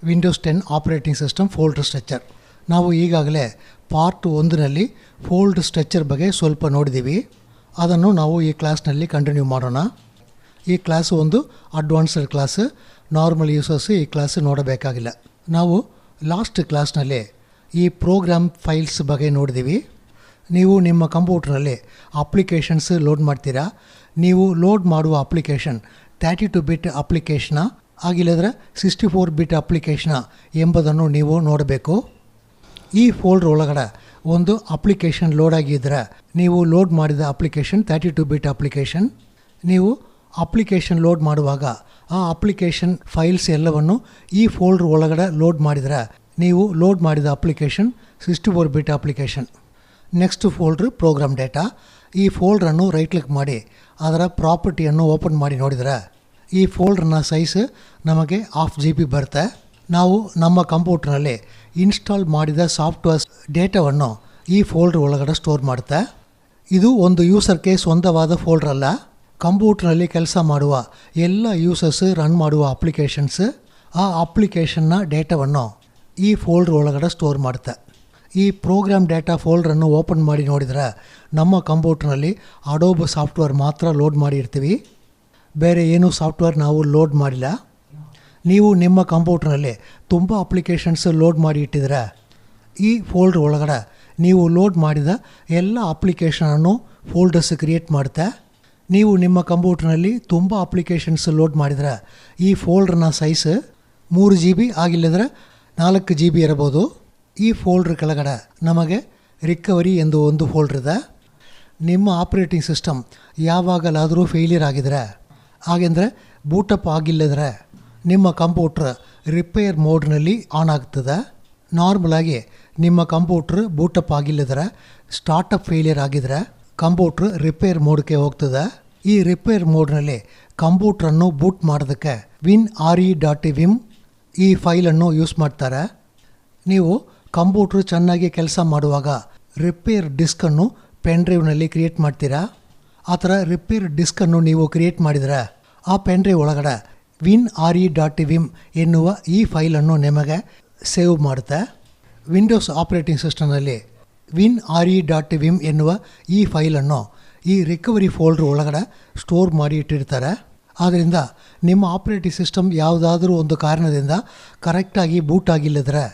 Windows 10 operating system folder structure. ನಾವು ಈಗಾಗಲೇ part 1ನಲ್ಲಿ folder structure ಬಗ್ಗೆ ಸ್ವಲ್ಪ ನೋಡಿದ್ದೀವಿ. ಅದನ್ನು ನಾವು ಈ ಕ್ಲಾಸ್ನಲ್ಲಿ ಕಂಟಿನ್ಯೂ ಮಾಡೋಣ. ಈ ಕ್ಲಾಸ್ ಒಂದು ಅಡ್ವಾನ್ಸ್ಡ್ ಕ್ಲಾಸ್, ನಾರ್ಮಲ್ ಯೂಸರ್ಸ್ ಈ ಕ್ಲಾಸ್ ನೋಡಬೇಕಾಗಿಲ್ಲ. ನಾವು ಲಾಸ್ಟ್ ಕ್ಲಾಸ್ನಲ್ಲಿ ಈ ಪ್ರೋಗ್ರಾಮ್ ಫೈಲ್ಸ್ ಬಗ್ಗೆ ನೋಡಿದ್ದೀವಿ. ನೀವು ನಿಮ್ಮ ಕಂಪ್ಯೂಟರ್ನಲ್ಲಿ ಅಪ್ಲಿಕೇಶನ್ಸ್ ಲೋಡ್ ಮಾಡ್ತೀರಾ. ನೀವು ಲೋಡ್ ಮಾಡುವ ಅಪ್ಲಿಕೇಶನ್ 32 ಬಿಟ್ ಅಪ್ಲಿಕೇಶನ ಆಗಿಲ್ಲದ್ರೆ 64 ಬಿಟ್ ಅಪ್ಲಿಕೇಶನ ಎಂಬುದನ್ನು ನೀವು ನೋಡಬೇಕು. ಈ ಫೋಲ್ಡರ್ ಒಳಗಡೆ ಒಂದು ಅಪ್ಲಿಕೇಶನ್ ಲೋಡ್ ಆಗಿದ್ದರೆ ನೀವು ಲೋಡ್ ಮಾಡಿದ ಅಪ್ಲಿಕೇಶನ್ 32 ಬಿಟ್ ಅಪ್ಲಿಕೇಶನ್. ನೀವು ಅಪ್ಲಿಕೇಶನ್ ಲೋಡ್ ಮಾಡುವಾಗ ಆ ಅಪ್ಲಿಕೇಶನ್ ಫೈಲ್ಸ್ ಎಲ್ಲವನ್ನು ಈ ಫೋಲ್ಡರ್ ಒಳಗಡೆ ಲೋಡ್ ಮಾಡಿದರೆ ನೀವು ಲೋಡ್ ಮಾಡಿದ application 64 bit application. Next folder program data. ಈ ಫೋಲ್ಡ್ರನ್ನು ರೈಟ್ ಕ್ಲಿಕ್ ಮಾಡಿ ಅದರ ಪ್ರಾಪರ್ಟಿಯನ್ನು ಓಪನ್ ಮಾಡಿ ನೋಡಿದರೆ ಈ ಫೋಲ್ಡ್ರನ್ನ ಸೈಜ್ ನಮಗೆ 1/2 GB ಬರುತ್ತೆ. ನಾವು ನಮ್ಮ ಕಂಪ್ಯೂಟರ್ನಲ್ಲಿ ಇನ್ಸ್ಟಾಲ್ ಮಾಡಿದ ಸಾಫ್ಟ್ವೇರ್ ಡೇಟಾವನ್ನು ಈ ಫೋಲ್ಡರ್ ಒಳಗಡೆ ಸ್ಟೋರ್ ಮಾಡುತ್ತೆ. ಇದು ಒಂದು ಯೂಸರ್ಗೆ ಸ್ವಂತವಾದ ಫೋಲ್ಡರ್ ಅಲ್ಲ. ಕಂಪ್ಯೂಟರ್ನಲ್ಲಿ ಕೆಲಸ ಮಾಡುವ ಎಲ್ಲ ಯೂಸರ್ಸ್ ರನ್ ಮಾಡುವ ಅಪ್ಲಿಕೇಶನ್ಸ್ ಆ ಅಪ್ಲಿಕೇಶನ್ನ ಡೇಟಾವನ್ನು ಈ ಫೋಲ್ಡರ್ ಒಳಗಡೆ ಸ್ಟೋರ್ ಮಾಡುತ್ತೆ. ಈ ಪ್ರೋಗ್ರಾಮ್ ಡೇಟಾ ಫೋಲ್ಡ್ರನ್ನು ಓಪನ್ ಮಾಡಿ ನೋಡಿದರೆ ನಮ್ಮ ಕಂಪ್ಯೂಟರ್ನಲ್ಲಿ ಅಡೋಬ್ ಸಾಫ್ಟ್ವೇರ್ ಮಾತ್ರ ಲೋಡ್ ಮಾಡಿ ಇರ್ತೀವಿ. ಬೇರೆ ಏನೂ ಸಾಫ್ಟ್ವೇರ್ ನಾವು ಲೋಡ್ ಮಾಡಿಲ್ಲ. ನೀವು ನಿಮ್ಮ ಕಂಪ್ಯೂಟರ್ನಲ್ಲಿ ತುಂಬ ಅಪ್ಲಿಕೇಶನ್ಸ್ ಲೋಡ್ ಮಾಡಿ ಇಟ್ಟಿದ್ರೆ ಈ ಫೋಲ್ಡರ್ ಒಳಗಡೆ ನೀವು ಲೋಡ್ ಮಾಡಿದ ಎಲ್ಲ ಅಪ್ಲಿಕೇಶನನ್ನು ಫೋಲ್ಡರ್ಸ್ ಕ್ರಿಯೇಟ್ ಮಾಡುತ್ತೆ. ನೀವು ನಿಮ್ಮ ಕಂಪ್ಯೂಟರ್ನಲ್ಲಿ ತುಂಬ ಅಪ್ಲಿಕೇಶನ್ಸ್ ಲೋಡ್ ಮಾಡಿದರೆ ಈ ಫೋಲ್ಡ್ರನ್ನ ಸೈಜ್ 3 GB ಆಗಿಲ್ಲದ್ರೆ 4 GB ಇರಬಹುದು. ಈ ಫೋಲ್ಡ್ರ್ ಕೆಳಗಡೆ ನಮಗೆ ರಿಕವರಿ ಎಂದು ಒಂದು ಫೋಲ್ಡ್ರ್ ಇದೆ. ನಿಮ್ಮ ಆಪರೇಟಿಂಗ್ ಸಿಸ್ಟಮ್ ಯಾವಾಗಲಾದರೂ ಫೇಲಿಯರ್ ಆಗಿದರೆ ಹಾಗೆಂದರೆ ಬೂಟಪ್ ಆಗಿಲ್ಲದ್ರೆ ನಿಮ್ಮ ಕಂಪ್ಯೂಟ್ರ್ ರಿಪೇರ್ ಮೋಡ್ನಲ್ಲಿ ಆನ್ ಆಗ್ತದೆ. ನಾರ್ಮಲಾಗಿ ನಿಮ್ಮ ಕಂಪ್ಯೂಟ್ರ್ ಬೂಟಪ್ ಆಗಿಲ್ಲದ್ರೆ ಸ್ಟಾರ್ಟಪ್ ಫೇಲಿಯರ್ ಆಗಿದರೆ ಕಂಪ್ಯೂಟ್ರ್ ರಿಪೇರ್ ಮೋಡ್ಗೆ ಹೋಗ್ತದೆ. ಈ ರಿಪೇರ್ ಮೋಡ್ನಲ್ಲಿ ಕಂಪ್ಯೂಟ್ರನ್ನು ಬೂಟ್ ಮಾಡೋದಕ್ಕೆ winre.vim ಈ ಫೈಲನ್ನು ಯೂಸ್ ಮಾಡ್ತಾರೆ. ನೀವು ಕಂಪ್ಯೂಟ್ರು ಚೆನ್ನಾಗಿ ಕೆಲಸ ಮಾಡುವಾಗ ರಿಪೇರ್ ಡಿಸ್ಕನ್ನು ಪೆನ್ ಡ್ರೈವ್ನಲ್ಲಿ ಕ್ರಿಯೇಟ್ ಮಾಡ್ತೀರಾ. ಆ ಥರ ರಿಪೇರ್ ಡಿಸ್ಕನ್ನು ನೀವು ಕ್ರಿಯೇಟ್ ಮಾಡಿದರೆ ಆ ಪೆನ್ ಡ್ರೈವ್ ಒಳಗಡೆ winre.vim ಎನ್ನುವ ಈ ಫೈಲನ್ನು ನಿಮಗೆ ಸೇವ್ ಮಾಡುತ್ತೆ. ವಿಂಡೋಸ್ ಆಪರೇಟಿಂಗ್ ಸಿಸ್ಟಮ್ನಲ್ಲಿ winre.vim ಎನ್ನುವ ಈ ಫೈಲನ್ನು ಈ ರಿಕವರಿ ಫೋಲ್ಡರ್ ಒಳಗಡೆ ಸ್ಟೋರ್ ಮಾಡಿ ಇಟ್ಟಿರ್ತಾರೆ. ಆದ್ದರಿಂದ ನಿಮ್ಮ ಆಪರೇಟಿಂಗ್ ಸಿಸ್ಟಮ್ ಯಾವುದಾದ್ರೂ ಒಂದು ಕಾರಣದಿಂದ ಕರೆಕ್ಟಾಗಿ ಬೂಟ್ ಆಗಿಲ್ಲದ್ರೆ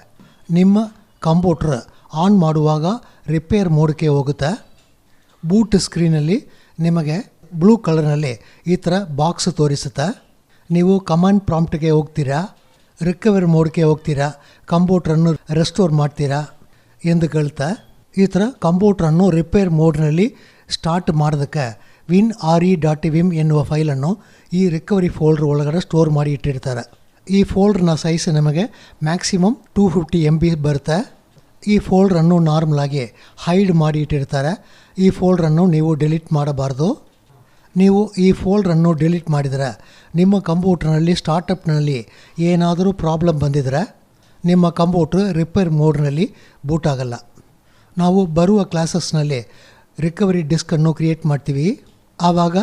ನಿಮ್ಮ ಕಂಪ್ಯೂಟ್ರ್ ಆನ್ ಮಾಡುವಾಗ ರಿಪೇರ್ ಮೋಡ್ಗೆ ಹೋಗುತ್ತೆ. ಬೂಟ್ ಸ್ಕ್ರೀನಲ್ಲಿ ನಿಮಗೆ ಬ್ಲೂ ಕಲರ್ನಲ್ಲಿ ಈ ಥರ ಬಾಕ್ಸ್ ತೋರಿಸುತ್ತೆ. ನೀವು ಕಮಾಂಡ್ ಪ್ರಾಂಪ್ಟ್ಗೆ ಹೋಗ್ತೀರಾ, ರಿಕವರಿ ಮೋಡ್ಗೆ ಹೋಗ್ತೀರಾ, ಕಂಪ್ಯೂಟ್ರನ್ನು ರೆಸ್ಟೋರ್ ಮಾಡ್ತೀರಾ ಎಂದು ಕೇಳುತ್ತೆ. ಈ ಥರ ಕಂಪ್ಯೂಟ್ರನ್ನು ರಿಪೇರ್ ಮೋಡ್ನಲ್ಲಿ ಸ್ಟಾರ್ಟ್ ಮಾಡೋದಕ್ಕೆ winre.vim ಎನ್ನುವ ಫೈಲನ್ನು ಈ ರಿಕವರಿ ಫೋಲ್ಡರ್ ಒಳಗಡೆ ಸ್ಟೋರ್ ಮಾಡಿ ಇಟ್ಟಿರ್ತಾರೆ. ಈ ಫೋಲ್ಡ್ರನ್ನ ಸೈಜ್ ನಮಗೆ ಮ್ಯಾಕ್ಸಿಮಮ್ 250 MB ಬರುತ್ತೆ. ಈ ಫೋಲ್ಡ್ರನ್ನು ನಾರ್ಮಲಾಗಿ ಹೈಡ್ ಮಾಡಿ ಇಟ್ಟಿರ್ತಾರೆ. ಈ ಫೋಲ್ಡ್ರನ್ನು ನೀವು ಡಿಲೀಟ್ ಮಾಡಬಾರ್ದು. ನೀವು ಈ ಫೋಲ್ಡ್ರನ್ನು ಡಿಲೀಟ್ ಮಾಡಿದರೆ ನಿಮ್ಮ ಕಂಪ್ಯೂಟರ್ನಲ್ಲಿ ಸ್ಟಾರ್ಟಪ್ನಲ್ಲಿ ಏನಾದರೂ ಪ್ರಾಬ್ಲಮ್ ಬಂದಿದ್ರೆ ನಿಮ್ಮ ಕಂಪ್ಯೂಟ್ರ್ ರಿಪೇರ್ ಮೋಡ್ನಲ್ಲಿ ಬೂಟ್ ಆಗಲ್ಲ. ನಾವು ಬರುವ ಕ್ಲಾಸಸ್ನಲ್ಲಿ ರಿಕವರಿ ಡಿಸ್ಕನ್ನು ಕ್ರಿಯೇಟ್ ಮಾಡ್ತೀವಿ. ಆವಾಗ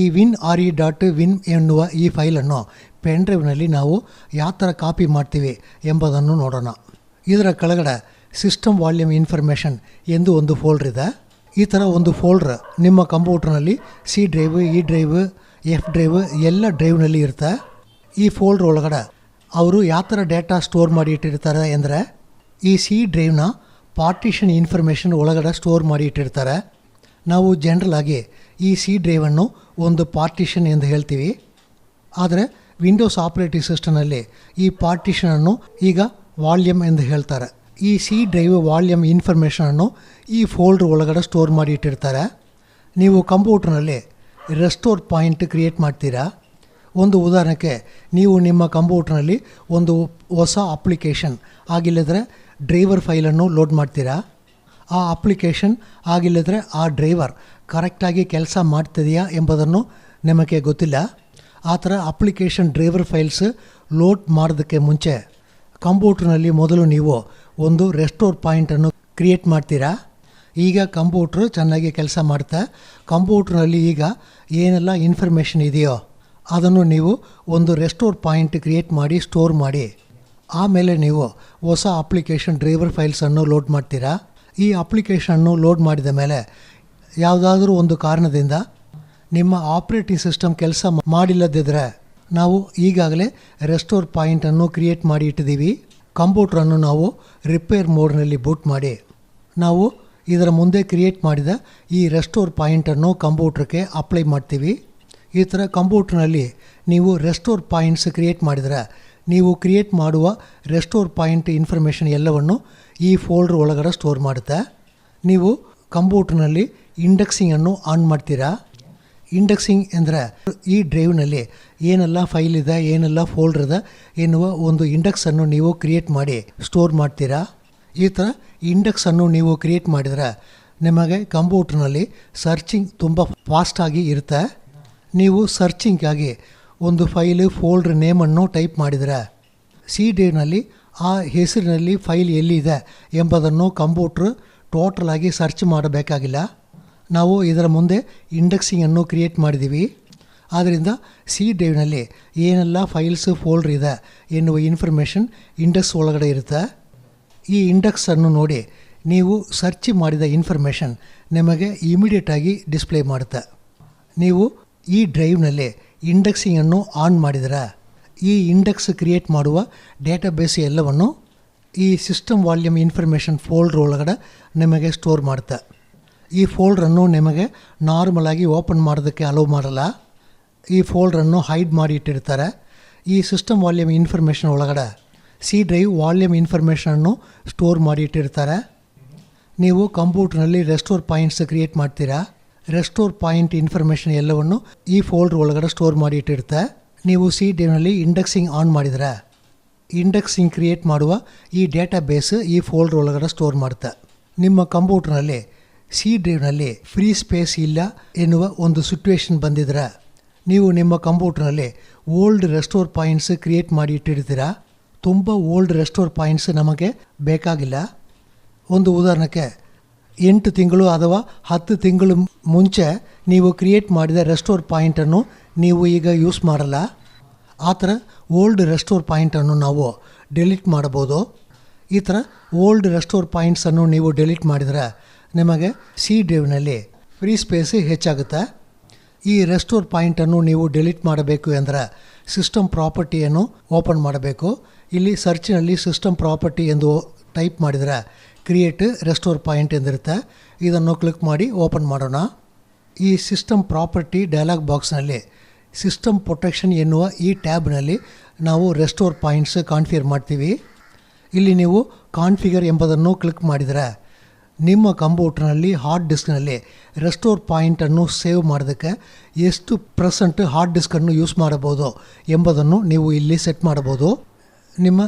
ಈ winre.vim ಎನ್ನುವ ಈ ಫೈಲನ್ನು ಪೆನ್ ಡ್ರೈವ್ನಲ್ಲಿ ನಾವು ಯಾವ ಥರ ಕಾಪಿ ಮಾಡ್ತೀವಿ ಎಂಬುದನ್ನು ನೋಡೋಣ. ಇದರ ಕೆಳಗಡೆ ಸಿಸ್ಟಮ್ ವಾಲ್ಯೂಮ್ ಇನ್ಫಾರ್ಮೇಷನ್ ಎಂದು ಒಂದು ಫೋಲ್ಡ್ರ್ ಇದೆ. ಈ ಥರ ಒಂದು ಫೋಲ್ಡ್ರ್ ನಿಮ್ಮ ಕಂಪ್ಯೂಟರ್ನಲ್ಲಿ C drive, E drive, F drive ಎಲ್ಲ ಡ್ರೈವ್ನಲ್ಲಿ ಇರುತ್ತೆ. ಈ ಫೋಲ್ಡ್ರ್ ಒಳಗಡೆ ಅವರು ಯಾವ ಥರ ಡೇಟಾ ಸ್ಟೋರ್ ಮಾಡಿ ಇಟ್ಟಿರ್ತಾರೆ ಅಂದರೆ ಈ ಸಿ ಡ್ರೈವ್ನ ಪಾರ್ಟಿಷನ್ ಇನ್ಫಾರ್ಮೇಷನ್ ಒಳಗಡೆ ಸ್ಟೋರ್ ಮಾಡಿ ಇಟ್ಟಿರ್ತಾರೆ. ನಾವು ಜನರಲ್ ಆಗಿ ಈ ಸಿ ಡ್ರೈವನ್ನು ಒಂದು ಪಾರ್ಟಿಷನ್ ಎಂದು ಹೇಳ್ತೀವಿ. ಆದರೆ ವಿಂಡೋಸ್ ಆಪರೇಟಿಂಗ್ ಸಿಸ್ಟಮ್ನಲ್ಲಿ ಈ ಪಾರ್ಟಿಷನನ್ನು ಈಗ ವಾಲ್ಯೂಮ್ ಎಂದು ಹೇಳ್ತಾರೆ. ಈ ಸಿ ಡ್ರೈವ್ ವಾಲ್ಯೂಮ್ ಇನ್ಫಾರ್ಮೇಷನನ್ನು ಈ ಫೋಲ್ಡ್ರ್ ಒಳಗಡೆ ಸ್ಟೋರ್ ಮಾಡಿ ಇಟ್ಟಿರ್ತಾರೆ. ನೀವು ಕಂಪ್ಯೂಟರ್ನಲ್ಲಿ ರೆಸ್ಟೋರ್ ಪಾಯಿಂಟ್ ಕ್ರಿಯೇಟ್ ಮಾಡ್ತೀರಾ. ಒಂದು ಉದಾಹರಣೆಗೆ ನೀವು ನಿಮ್ಮ ಕಂಪ್ಯೂಟರ್ನಲ್ಲಿ ಒಂದು ಹೊಸ ಅಪ್ಲಿಕೇಶನ್ ಆಗಿಲ್ಲದ್ರೆ ಡ್ರೈವರ್ ಫೈಲನ್ನು ಲೋಡ್ ಮಾಡ್ತೀರಾ. ಆ ಅಪ್ಲಿಕೇಶನ್ ಆಗಿಲ್ಲದ್ರೆ ಆ ಡ್ರೈವರ್ ಕರೆಕ್ಟಾಗಿ ಕೆಲಸ ಮಾಡ್ತಿದೆಯಾ ಎಂಬುದನ್ನು ನಿಮಗೆ ಗೊತ್ತಿಲ್ಲ. ಆ ಥರ ಅಪ್ಲಿಕೇಶನ್ ಡ್ರೈವರ್ ಫೈಲ್ಸ್ ಲೋಡ್ ಮಾಡೋದಕ್ಕೆ ಮುಂಚೆ ಕಂಪ್ಯೂಟರ್ನಲ್ಲಿ ಮೊದಲು ನೀವು ಒಂದು ರೆಸ್ಟೋರ್ ಪಾಯಿಂಟನ್ನು ಕ್ರಿಯೇಟ್ ಮಾಡ್ತೀರಾ. ಈಗ ಕಂಪ್ಯೂಟ್ರು ಚೆನ್ನಾಗಿ ಕೆಲಸ ಮಾಡುತ್ತೆ. ಕಂಪ್ಯೂಟ್ರ್ನಲ್ಲಿ ಈಗ ಏನೆಲ್ಲ ಇನ್ಫಾರ್ಮೇಷನ್ ಇದೆಯೋ ಅದನ್ನು ನೀವು ಒಂದು ರೆಸ್ಟೋರ್ ಪಾಯಿಂಟ್ ಕ್ರಿಯೇಟ್ ಮಾಡಿ ಸ್ಟೋರ್ ಮಾಡಿ ಆಮೇಲೆ ನೀವು ಹೊಸ ಅಪ್ಲಿಕೇಶನ್ ಡ್ರೈವರ್ ಫೈಲ್ಸನ್ನು ಲೋಡ್ ಮಾಡ್ತೀರಾ. ಈ ಅಪ್ಲಿಕೇಶನ್ನು ಲೋಡ್ ಮಾಡಿದ ಮೇಲೆ ಯಾವುದಾದ್ರೂ ಒಂದು ಕಾರಣದಿಂದ ನಿಮ್ಮ ಆಪ್ರೇಟಿಂಗ್ ಸಿಸ್ಟಮ್ ಕೆಲಸ ಮಾಡಿಲ್ಲದಿದ್ದರೆ ನಾವು ಈಗಾಗಲೇ ರೆಸ್ಟೋರ್ ಪಾಯಿಂಟನ್ನು ಕ್ರಿಯೇಟ್ ಮಾಡಿ ಇಟ್ಟಿದ್ದೀವಿ. ಕಂಪ್ಯೂಟ್ರನ್ನು ನಾವು ರಿಪೇರ್ ಮೋಡ್ನಲ್ಲಿ ಬೂಟ್ ಮಾಡಿ ನಾವು ಇದರ ಮುಂದೆ ಕ್ರಿಯೇಟ್ ಮಾಡಿದ ಈ ರೆಸ್ಟೋರ್ ಪಾಯಿಂಟನ್ನು ಕಂಪ್ಯೂಟ್ರಿಗೆ ಅಪ್ಲೈ ಮಾಡ್ತೀವಿ. ಈ ಥರ ಕಂಪ್ಯೂಟ್ರ್ನಲ್ಲಿ ನೀವು ರೆಸ್ಟೋರ್ ಪಾಯಿಂಟ್ಸ್ ಕ್ರಿಯೇಟ್ ಮಾಡಿದರೆ ನೀವು ಕ್ರಿಯೇಟ್ ಮಾಡುವ ರೆಸ್ಟೋರ್ ಪಾಯಿಂಟ್ ಇನ್ಫಾರ್ಮೇಷನ್ ಎಲ್ಲವನ್ನು ಈ ಫೋಲ್ಡ್ರ್ ಒಳಗಡೆ ಸ್ಟೋರ್ ಮಾಡುತ್ತೆ. ನೀವು ಕಂಪ್ಯೂಟ್ರ್ನಲ್ಲಿ ಇಂಡೆಕ್ಸಿಂಗನ್ನು ಆನ್ ಮಾಡ್ತೀರಾ. ಇಂಡೆಕ್ಸಿಂಗ್ ಅಂದರೆ ಈ ಡ್ರೈವ್ನಲ್ಲಿ ಏನೆಲ್ಲ ಫೈಲ್ ಇದೆ, ಏನೆಲ್ಲ ಫೋಲ್ಡರ್ ಇದೆ ಎನ್ನುವ ಒಂದು ಇಂಡೆಕ್ಸನ್ನು ನೀವು ಕ್ರಿಯೇಟ್ ಮಾಡಿ ಸ್ಟೋರ್ ಮಾಡ್ತೀರಾ. ಈ ಥರ ಇಂಡೆಕ್ಸನ್ನು ನೀವು ಕ್ರಿಯೇಟ್ ಮಾಡಿದರೆ ನಿಮಗೆ ಕಂಪ್ಯೂಟ್ರ್ನಲ್ಲಿ ಸರ್ಚಿಂಗ್ ತುಂಬ ಫಾಸ್ಟಾಗಿ ಇರುತ್ತೆ. ನೀವು ಸರ್ಚಿಂಗಾಗಿ ಒಂದು ಫೈಲು ಫೋಲ್ಡ್ರ್ ನೇಮನ್ನು ಟೈಪ್ ಮಾಡಿದರೆ ಸಿ ಡ್ರೈವ್ನಲ್ಲಿ ಆ ಹೆಸರಿನಲ್ಲಿ ಫೈಲ್ ಎಲ್ಲಿದೆ ಎಂಬುದನ್ನು ಕಂಪ್ಯೂಟ್ರ್ ಟೋಟಲಾಗಿ ಸರ್ಚ್ ಮಾಡಬೇಕಾಗಿಲ್ಲ. ನಾವು ಇದರ ಮುಂದೆ ಇಂಡೆಕ್ಸಿಂಗನ್ನು ಕ್ರಿಯೇಟ್ ಮಾಡಿದ್ದೀವಿ. ಆದ್ದರಿಂದ ಸಿ ಡ್ರೈವ್ನಲ್ಲಿ ಏನೆಲ್ಲ ಫೈಲ್ಸ್ ಫೋಲ್ಡ್ರ್ ಇದೆ ಎನ್ನುವ ಇನ್ಫಾರ್ಮೇಷನ್ ಇಂಡೆಕ್ಸ್ ಒಳಗಡೆ ಇರುತ್ತೆ. ಈ ಇಂಡೆಕ್ಸನ್ನು ನೋಡಿ ನೀವು ಸರ್ಚ್ ಮಾಡಿದ ಇನ್ಫಾರ್ಮೇಷನ್ ನಿಮಗೆ ಇಮಿಡಿಯೇಟಾಗಿ ಡಿಸ್ಪ್ಲೇ ಮಾಡುತ್ತೆ. ನೀವು ಈ ಡ್ರೈವ್ನಲ್ಲಿ ಇಂಡೆಕ್ಸಿಂಗನ್ನು ಆನ್ ಮಾಡಿದರೆ ಈ ಇಂಡೆಕ್ಸ್ ಕ್ರಿಯೇಟ್ ಮಾಡುವ ಡೇಟಾಬೇಸ್ ಎಲ್ಲವನ್ನು ಈ ಸಿಸ್ಟಮ್ ವಾಲ್ಯೂಮ್ ಇನ್ಫಾರ್ಮೇಷನ್ ಫೋಲ್ಡ್ರ್ ಒಳಗಡೆ ನಿಮಗೆ ಸ್ಟೋರ್ ಮಾಡುತ್ತೆ. ಈ ಫೋಲ್ಡ್ರನ್ನು ನಿಮಗೆ ನಾರ್ಮಲಾಗಿ ಓಪನ್ ಮಾಡೋದಕ್ಕೆ ಅಲೋ ಮಾಡಲ್ಲ. ಈ ಫೋಲ್ಡ್ರನ್ನು ಹೈಡ್ ಮಾಡಿ ಇಟ್ಟಿರ್ತಾರೆ. ಈ ಸಿಸ್ಟಮ್ ವಾಲ್ಯೂಮ್ ಇನ್ಫಾರ್ಮೇಷನ್ ಒಳಗಡೆ ಸಿ ಡ್ರೈವ್ ವಾಲ್ಯೂಮ್ ಇನ್ಫಾರ್ಮೇಷನನ್ನು ಸ್ಟೋರ್ ಮಾಡಿ ಇಟ್ಟಿರ್ತಾರೆ. ನೀವು ಕಂಪ್ಯೂಟ್ರ್ನಲ್ಲಿ ರೆಸ್ಟೋರ್ ಪಾಯಿಂಟ್ಸ್ ಕ್ರಿಯೇಟ್ ಮಾಡ್ತೀರಾ. ರೆಸ್ಟೋರ್ ಪಾಯಿಂಟ್ ಇನ್ಫಾರ್ಮೇಷನ್ ಎಲ್ಲವನ್ನು ಈ ಫೋಲ್ಡ್ರ್ ಒಳಗಡೆ ಸ್ಟೋರ್ ಮಾಡಿ ಇಟ್ಟಿರುತ್ತೆ. ನೀವು ಸಿ ಡ್ರೈವ್ನಲ್ಲಿ ಇಂಡೆಕ್ಸಿಂಗ್ ಆನ್ ಮಾಡಿದರೆ ಇಂಡೆಕ್ಸಿಂಗ್ ಕ್ರಿಯೇಟ್ ಮಾಡುವ ಈ ಡೇಟಾಬೇಸ್ ಈ ಫೋಲ್ಡ್ರ್ ಒಳಗಡೆ ಸ್ಟೋರ್ ಮಾಡುತ್ತೆ. ನಿಮ್ಮ ಕಂಪ್ಯೂಟ್ರ್ನಲ್ಲಿ ಸಿ ಡ್ರೈವ್ನಲ್ಲಿ ಫ್ರೀ ಸ್ಪೇಸ್ ಇಲ್ಲ ಎನ್ನುವ ಒಂದು ಸಿಚುವೇಶನ್ ಬಂದಿದ್ರೆ ನೀವು ನಿಮ್ಮ ಕಂಪ್ಯೂಟ್ರ್ನಲ್ಲಿ ಓಲ್ಡ್ ರೆಸ್ಟೋರ್ ಪಾಯಿಂಟ್ಸ್ ಕ್ರಿಯೇಟ್ ಮಾಡಿ ಇಟ್ಟಿರ್ತೀರಾ. ತುಂಬ ಓಲ್ಡ್ ರೆಸ್ಟೋರ್ ಪಾಯಿಂಟ್ಸ್ ನಮಗೆ ಬೇಕಾಗಿಲ್ಲ. ಒಂದು ಉದಾಹರಣೆಗೆ 8 ತಿಂಗಳು ಅಥವಾ 10 ತಿಂಗಳು ಮುಂಚೆ ನೀವು ಕ್ರಿಯೇಟ್ ಮಾಡಿದ ರೆಸ್ಟೋರ್ ಪಾಯಿಂಟನ್ನು ನೀವು ಈಗ ಯೂಸ್ ಮಾಡಲ್ಲ. ಆ ಥರ ಓಲ್ಡ್ ರೆಸ್ಟೋರ್ ಪಾಯಿಂಟನ್ನು ನಾವು ಡಿಲೀಟ್ ಮಾಡ್ಬೋದು. ಈ ಥರ ಓಲ್ಡ್ ರೆಸ್ಟೋರ್ ಪಾಯಿಂಟ್ಸನ್ನು ನೀವು ಡಿಲೀಟ್ ಮಾಡಿದರೆ ನಿಮಗೆ ಸಿ ಡ್ರೈವ್ನಲ್ಲಿ ಫ್ರೀ ಸ್ಪೇಸ್ ಹೆಚ್ಚಾಗುತ್ತೆ. ಈ ರೆಸ್ಟೋರ್ ಪಾಯಿಂಟನ್ನು ನೀವು ಡಿಲೀಟ್ ಮಾಡಬೇಕು ಅಂದರೆ ಸಿಸ್ಟಮ್ ಪ್ರಾಪರ್ಟಿಯನ್ನು ಓಪನ್ ಮಾಡಬೇಕು. ಇಲ್ಲಿ ಸರ್ಚ್ನಲ್ಲಿ ಸಿಸ್ಟಮ್ ಪ್ರಾಪರ್ಟಿ ಎಂದು ಟೈಪ್ ಮಾಡಿದರೆ ಕ್ರಿಯೇಟ್ ರೆಸ್ಟೋರ್ ಪಾಯಿಂಟ್ ಎಂದಿರುತ್ತೆ. ಇದನ್ನು ಕ್ಲಿಕ್ ಮಾಡಿ ಓಪನ್ ಮಾಡೋಣ. ಈ ಸಿಸ್ಟಮ್ ಪ್ರಾಪರ್ಟಿ ಡೈಲಾಗ್ ಬಾಕ್ಸ್ನಲ್ಲಿ ಸಿಸ್ಟಮ್ ಪ್ರೊಟೆಕ್ಷನ್ ಎನ್ನುವ ಈ ಟ್ಯಾಬ್ನಲ್ಲಿ ನಾವು ರೆಸ್ಟೋರ್ ಪಾಯಿಂಟ್ಸ್ ಕಾನ್ಫಿಗರ್ ಮಾಡ್ತೀವಿ. ಇಲ್ಲಿ ನೀವು ಕಾನ್ಫಿಗರ್ ಎಂಬುದನ್ನು ಕ್ಲಿಕ್ ಮಾಡಿದರೆ ನಿಮ್ಮ ಕಂಪ್ಯೂಟ್ರ್ನಲ್ಲಿ ಹಾರ್ಡ್ ಡಿಸ್ಕ್ನಲ್ಲಿ ರೆಸ್ಟೋರ್ ಪಾಯಿಂಟನ್ನು ಸೇವ್ ಮಾಡೋದಕ್ಕೆ ಎಷ್ಟು % ಹಾರ್ಡ್ ಡಿಸ್ಕನ್ನು ಯೂಸ್ ಮಾಡಬಹುದು ಎಂಬುದನ್ನು ನೀವು ಇಲ್ಲಿ ಸೆಟ್ ಮಾಡಬಹುದು. ನಿಮ್ಮ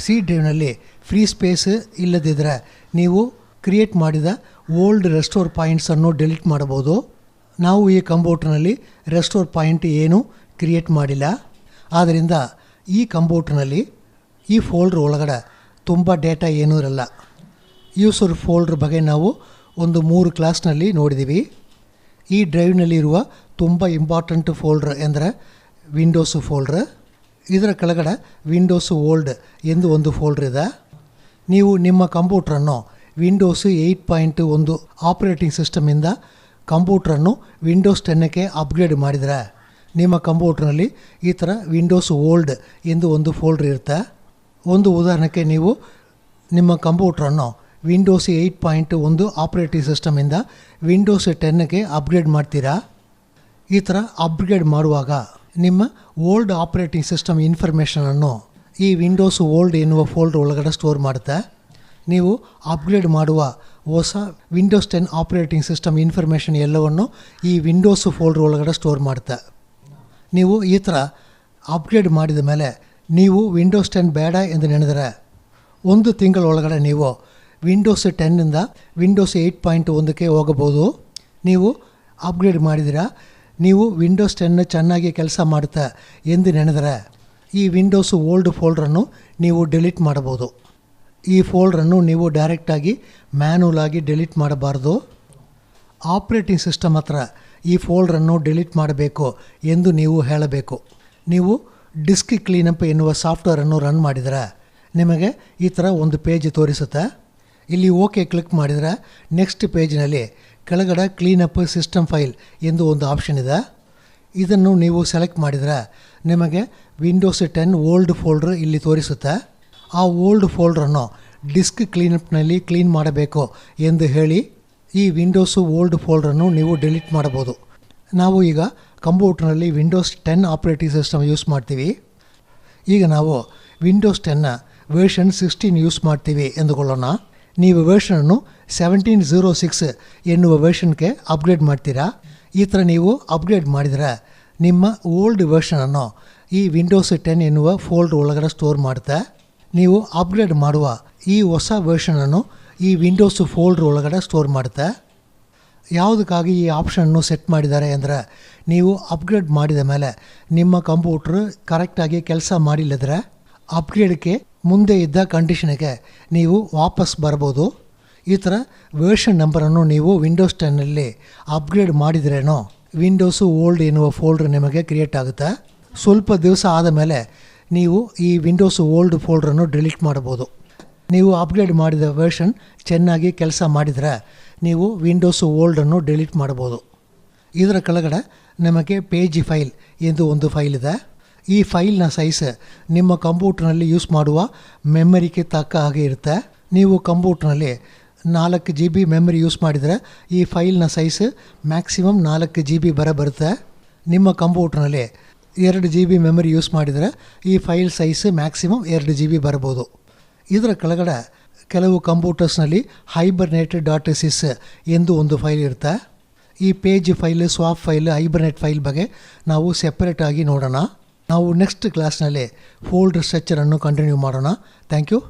ಸಿ ಡ್ರೈವ್ನಲ್ಲಿ ಫ್ರೀ ಸ್ಪೇಸ್ ಇಲ್ಲದಿದ್ದರೆ ನೀವು ಕ್ರಿಯೇಟ್ ಮಾಡಿದ ಓಲ್ಡ್ ರೆಸ್ಟೋರ್ ಪಾಯಿಂಟ್ಸನ್ನು ಡಿಲೀಟ್ ಮಾಡಬಹುದು. ನಾವು ಈ ಕಂಪ್ಯೂಟ್ರ್ನಲ್ಲಿ ರೆಸ್ಟೋರ್ ಪಾಯಿಂಟ್ ಏನೂ ಕ್ರಿಯೇಟ್ ಮಾಡಿಲ್ಲ. ಆದ್ದರಿಂದ ಈ ಕಂಪ್ಯೂಟ್ರ್ನಲ್ಲಿ ಈ ಫೋಲ್ಡ್ರ್ ಒಳಗಡೆ ತುಂಬ ಡೇಟಾ ಏನೂ ಇರಲ್ಲ. ಯೂಸರ್ ಫೋಲ್ಡ್ರ್ ಬಗ್ಗೆ ನಾವು ಒಂದು 3 ಕ್ಲಾಸ್ನಲ್ಲಿ ನೋಡಿದ್ದೀವಿ. ಈ ಡ್ರೈವ್ನಲ್ಲಿರುವ ತುಂಬ ಇಂಪಾರ್ಟೆಂಟ್ ಫೋಲ್ಡ್ರ್ ಎಂದರೆ ವಿಂಡೋಸ್ ಫೋಲ್ಡ್ರ್. ಇದರ ಕೆಳಗಡೆ ವಿಂಡೋಸ್ ಓಲ್ಡ್ ಎಂದು ಒಂದು ಫೋಲ್ಡ್ರ್ ಇದೆ. ನೀವು ನಿಮ್ಮ ಕಂಪ್ಯೂಟ್ರನ್ನು ವಿಂಡೋಸ್ 8.1 ಆಪರೇಟಿಂಗ್ ಸಿಸ್ಟಮಿಂದ ಕಂಪ್ಯೂಟ್ರನ್ನು ವಿಂಡೋಸ್ 10ಕ್ಕೆ ಅಪ್ಗ್ರೇಡ್ ಮಾಡಿದರೆ ನಿಮ್ಮ ಕಂಪ್ಯೂಟ್ರ್ನಲ್ಲಿ ಈ ಥರ ವಿಂಡೋಸ್ ಓಲ್ಡ್ ಎಂದು ಒಂದು ಫೋಲ್ಡ್ರ್ ಇರುತ್ತೆ. ಒಂದು ಉದಾಹರಣೆಗೆ ನೀವು ನಿಮ್ಮ ಕಂಪ್ಯೂಟ್ರನ್ನು ವಿಂಡೋಸ್ 8.1 ಆಪರೇಟಿಂಗ್ ಸಿಸ್ಟಮಿಂದ ವಿಂಡೋಸ್ 10ಕ್ಕೆ ಅಪ್ಗ್ರೇಡ್ ಮಾಡ್ತೀರಾ. ಈ ಥರ ಅಪ್ಗ್ರೇಡ್ ಮಾಡುವಾಗ ನಿಮ್ಮ ಓಲ್ಡ್ ಆಪರೇಟಿಂಗ್ ಸಿಸ್ಟಮ್ ಇನ್ಫಾರ್ಮೇಷನನ್ನು ಈ ವಿಂಡೋಸ್ ಓಲ್ಡ್ ಎನ್ನುವ ಫೋಲ್ಡ್ರ್ ಒಳಗಡೆ ಸ್ಟೋರ್ ಮಾಡುತ್ತೆ. ನೀವು ಅಪ್ಗ್ರೇಡ್ ಮಾಡುವ ಹೊಸ ವಿಂಡೋಸ್ 10 ಆಪರೇಟಿಂಗ್ ಸಿಸ್ಟಮ್ ಇನ್ಫಾರ್ಮೇಷನ್ ಎಲ್ಲವನ್ನು ಈ ವಿಂಡೋಸ್ ಫೋಲ್ಡ್ರ್ ಒಳಗಡೆ ಸ್ಟೋರ್ ಮಾಡುತ್ತೆ. ನೀವು ಈ ಥರ ಅಪ್ಗ್ರೇಡ್ ಮಾಡಿದ ಮೇಲೆ ನೀವು ವಿಂಡೋಸ್ 10 ಬೇಡ ಎಂದು ನೆನೆದರೆ 1 ತಿಂಗಳ ಒಳಗಡೆ ನೀವು ವಿಂಡೋಸ್ 10ನಿಂದ ವಿಂಡೋಸ್ 8.1ಕ್ಕೆ ಹೋಗಬಹುದು. ನೀವು ಅಪ್ಗ್ರೇಡ್ ಮಾಡಿದಿರಾ, ನೀವು ವಿಂಡೋಸ್ 10 ಚೆನ್ನಾಗಿ ಕೆಲಸ ಮಾಡುತ್ತೆ ಎಂದು ನೆನೆದರೆ ಈ ವಿಂಡೋಸ್ ಓಲ್ಡ್ ಫೋಲ್ಡ್ರನ್ನು ನೀವು ಡಿಲೀಟ್ ಮಾಡಬಹುದು. ಈ ಫೋಲ್ಡ್ರನ್ನು ನೀವು ಡೈರೆಕ್ಟಾಗಿ ಮ್ಯಾನ್ಯುಲ್ ಆಗಿ ಡಿಲೀಟ್ ಮಾಡಬಾರ್ದು. ಆಪರೇಟಿಂಗ್ ಸಿಸ್ಟಮ್ ಹತ್ರ ಈ ಫೋಲ್ಡ್ರನ್ನು ಡಿಲೀಟ್ ಮಾಡಬೇಕು ಎಂದು ನೀವು ಹೇಳಬೇಕು. ನೀವು ಡಿಸ್ಕ್ ಕ್ಲೀನಪ್ ಎನ್ನುವ ಸಾಫ್ಟ್ವೇರನ್ನು ರನ್ ಮಾಡಿದರೆ ನಿಮಗೆ ಈ ಥರ ಒಂದು ಪೇಜ್ ತೋರಿಸುತ್ತೆ. ಇಲ್ಲಿ ಓಕೆ ಕ್ಲಿಕ್ ಮಾಡಿದರೆ ನೆಕ್ಸ್ಟ್ ಪೇಜ್ನಲ್ಲಿ ಕೆಳಗಡೆ ಕ್ಲೀನಪ್ ಸಿಸ್ಟಮ್ ಫೈಲ್ ಎಂದು ಒಂದು ಆಪ್ಷನ್ ಇದೆ. ಇದನ್ನು ನೀವು ಸೆಲೆಕ್ಟ್ ಮಾಡಿದರೆ ನಿಮಗೆ ವಿಂಡೋಸ್ 10 ಓಲ್ಡ್ ಫೋಲ್ಡ್ರ್ ಇಲ್ಲಿ ತೋರಿಸುತ್ತೆ. ಆ ಓಲ್ಡ್ ಫೋಲ್ಡ್ರನ್ನು ಡಿಸ್ಕ್ ಕ್ಲೀನಪ್ನಲ್ಲಿ ಕ್ಲೀನ್ ಮಾಡಬೇಕು ಎಂದು ಹೇಳಿ ಈ ವಿಂಡೋಸು ಓಲ್ಡ್ ಫೋಲ್ಡ್ರನ್ನು ನೀವು ಡಿಲೀಟ್ ಮಾಡಬಹುದು. ನಾವು ಈಗ ಕಂಪ್ಯೂಟರ್ನಲ್ಲಿ ವಿಂಡೋಸ್ 10 ಆಪರೇಟಿಂಗ್ ಸಿಸ್ಟಮ್ ಯೂಸ್ ಮಾಡ್ತೀವಿ. ಈಗ ನಾವು ವಿಂಡೋಸ್ 10ನ ವೆರ್ಷನ್ 16 ಯೂಸ್ ಮಾಡ್ತೀವಿ ಎಂದುಕೊಳ್ಳೋಣ. ನೀವು ವೆರ್ಷನನ್ನು 1706 ಎನ್ನುವ ವೆರ್ಷನ್ಗೆ ಅಪ್ಗ್ರೇಡ್ ಮಾಡ್ತೀರಾ. ಈ ಥರ ನೀವು ಅಪ್ಗ್ರೇಡ್ ಮಾಡಿದರೆ ನಿಮ್ಮ ಓಲ್ಡ್ ವೆರ್ಷನನ್ನು ಈ ವಿಂಡೋಸ್ 10 ಎನ್ನುವ ಫೋಲ್ಡ್ರ್ ಒಳಗಡೆ ಸ್ಟೋರ್ ಮಾಡುತ್ತೆ. ನೀವು ಅಪ್ಗ್ರೇಡ್ ಮಾಡುವ ಈ ಹೊಸ ವೆರ್ಷನನ್ನು ಈ ವಿಂಡೋಸ್ ಫೋಲ್ಡ್ರ್ ಒಳಗಡೆ ಸ್ಟೋರ್ ಮಾಡುತ್ತೆ. ಯಾವುದಕ್ಕಾಗಿ ಈ ಆಪ್ಷನ್ನು ಸೆಟ್ ಮಾಡಿದ್ದಾರೆ ಅಂದರೆ, ನೀವು ಅಪ್ಗ್ರೇಡ್ ಮಾಡಿದ ಮೇಲೆ ನಿಮ್ಮ ಕಂಪ್ಯೂಟ್ರ್ ಕರೆಕ್ಟಾಗಿ ಕೆಲಸ ಮಾಡಿಲ್ಲದ್ರೆ ಅಪ್ಗ್ರೇಡ್ಗೆ ಮುಂದೆ ಇದ್ದ ಕಂಡೀಷನ್ಗೆ ನೀವು ವಾಪಸ್ ಬರ್ಬೋದು. ಈ ಥರ ವೆರ್ಷನ್ ನಂಬರನ್ನು ನೀವು ವಿಂಡೋಸ್ 10ನಲ್ಲಿ ಅಪ್ಗ್ರೇಡ್ ಮಾಡಿದ್ರೇನೋ ವಿಂಡೋಸು ಓಲ್ಡ್ ಎನ್ನುವ ಫೋಲ್ಡ್ರ್ ನಿಮಗೆ ಕ್ರಿಯೇಟ್ ಆಗುತ್ತೆ. ಸ್ವಲ್ಪ ದಿವಸ ಆದ ಮೇಲೆ ನೀವು ಈ ವಿಂಡೋಸ್ ಓಲ್ಡ್ ಫೋಲ್ಡ್ರನ್ನು ಡಿಲೀಟ್ ಮಾಡ್ಬೋದು. ನೀವು ಅಪ್ಗ್ರೇಡ್ ಮಾಡಿದ ವೆರ್ಷನ್ ಚೆನ್ನಾಗಿ ಕೆಲಸ ಮಾಡಿದರೆ ನೀವು ವಿಂಡೋಸ್ ಓಲ್ಡನ್ನು ಡಿಲೀಟ್ ಮಾಡ್ಬೋದು. ಇದರ ಕೆಳಗಡೆ ನಿಮಗೆ ಪೇಜ್ ಫೈಲ್ ಎಂದು ಒಂದು ಫೈಲ್ ಇದೆ. ಈ ಫೈಲ್ನ ಸೈಜ್ ನಿಮ್ಮ ಕಂಪ್ಯೂಟರ್ನಲ್ಲಿ ಯೂಸ್ ಮಾಡುವ ಮೆಮರಿಗೆ ತಕ್ಕ ಹಾಗೆ ಇರುತ್ತೆ. ನೀವು ಕಂಪ್ಯೂಟರ್ನಲ್ಲಿ 4 GB ಮೆಮರಿ ಯೂಸ್ ಮಾಡಿದರೆ ಈ ಫೈಲ್ನ ಸೈಜ್ ಮ್ಯಾಕ್ಸಿಮಮ್ 4 GB ಬರುತ್ತೆ. ನಿಮ್ಮ ಕಂಪ್ಯೂಟರ್ನಲ್ಲಿ 2 GB ಮೆಮರಿ ಯೂಸ್ ಮಾಡಿದರೆ ಈ ಫೈಲ್ ಸೈಜ್ ಮ್ಯಾಕ್ಸಿಮಮ್ 2 GB ಬರ್ಬೋದು. ಇದರ ಕೆಳಗಡೆ ಕೆಲವು ಕಂಪ್ಯೂಟರ್ಸ್ನಲ್ಲಿ hibernate.sys ಎಂದು ಒಂದು ಫೈಲ್ ಇರುತ್ತೆ. ಈ page file, swap file, hibernate file ಬಗ್ಗೆ ನಾವು ಸೆಪರೇಟಾಗಿ ನೋಡೋಣ. ನಾವು ನೆಕ್ಸ್ಟ್ ಕ್ಲಾಸ್ನಲ್ಲಿ ಫೋಲ್ಡರ್ ಸ್ಟ್ರಕ್ಚರನ್ನು ಕಂಟಿನ್ಯೂ ಮಾಡೋಣ. Thank you.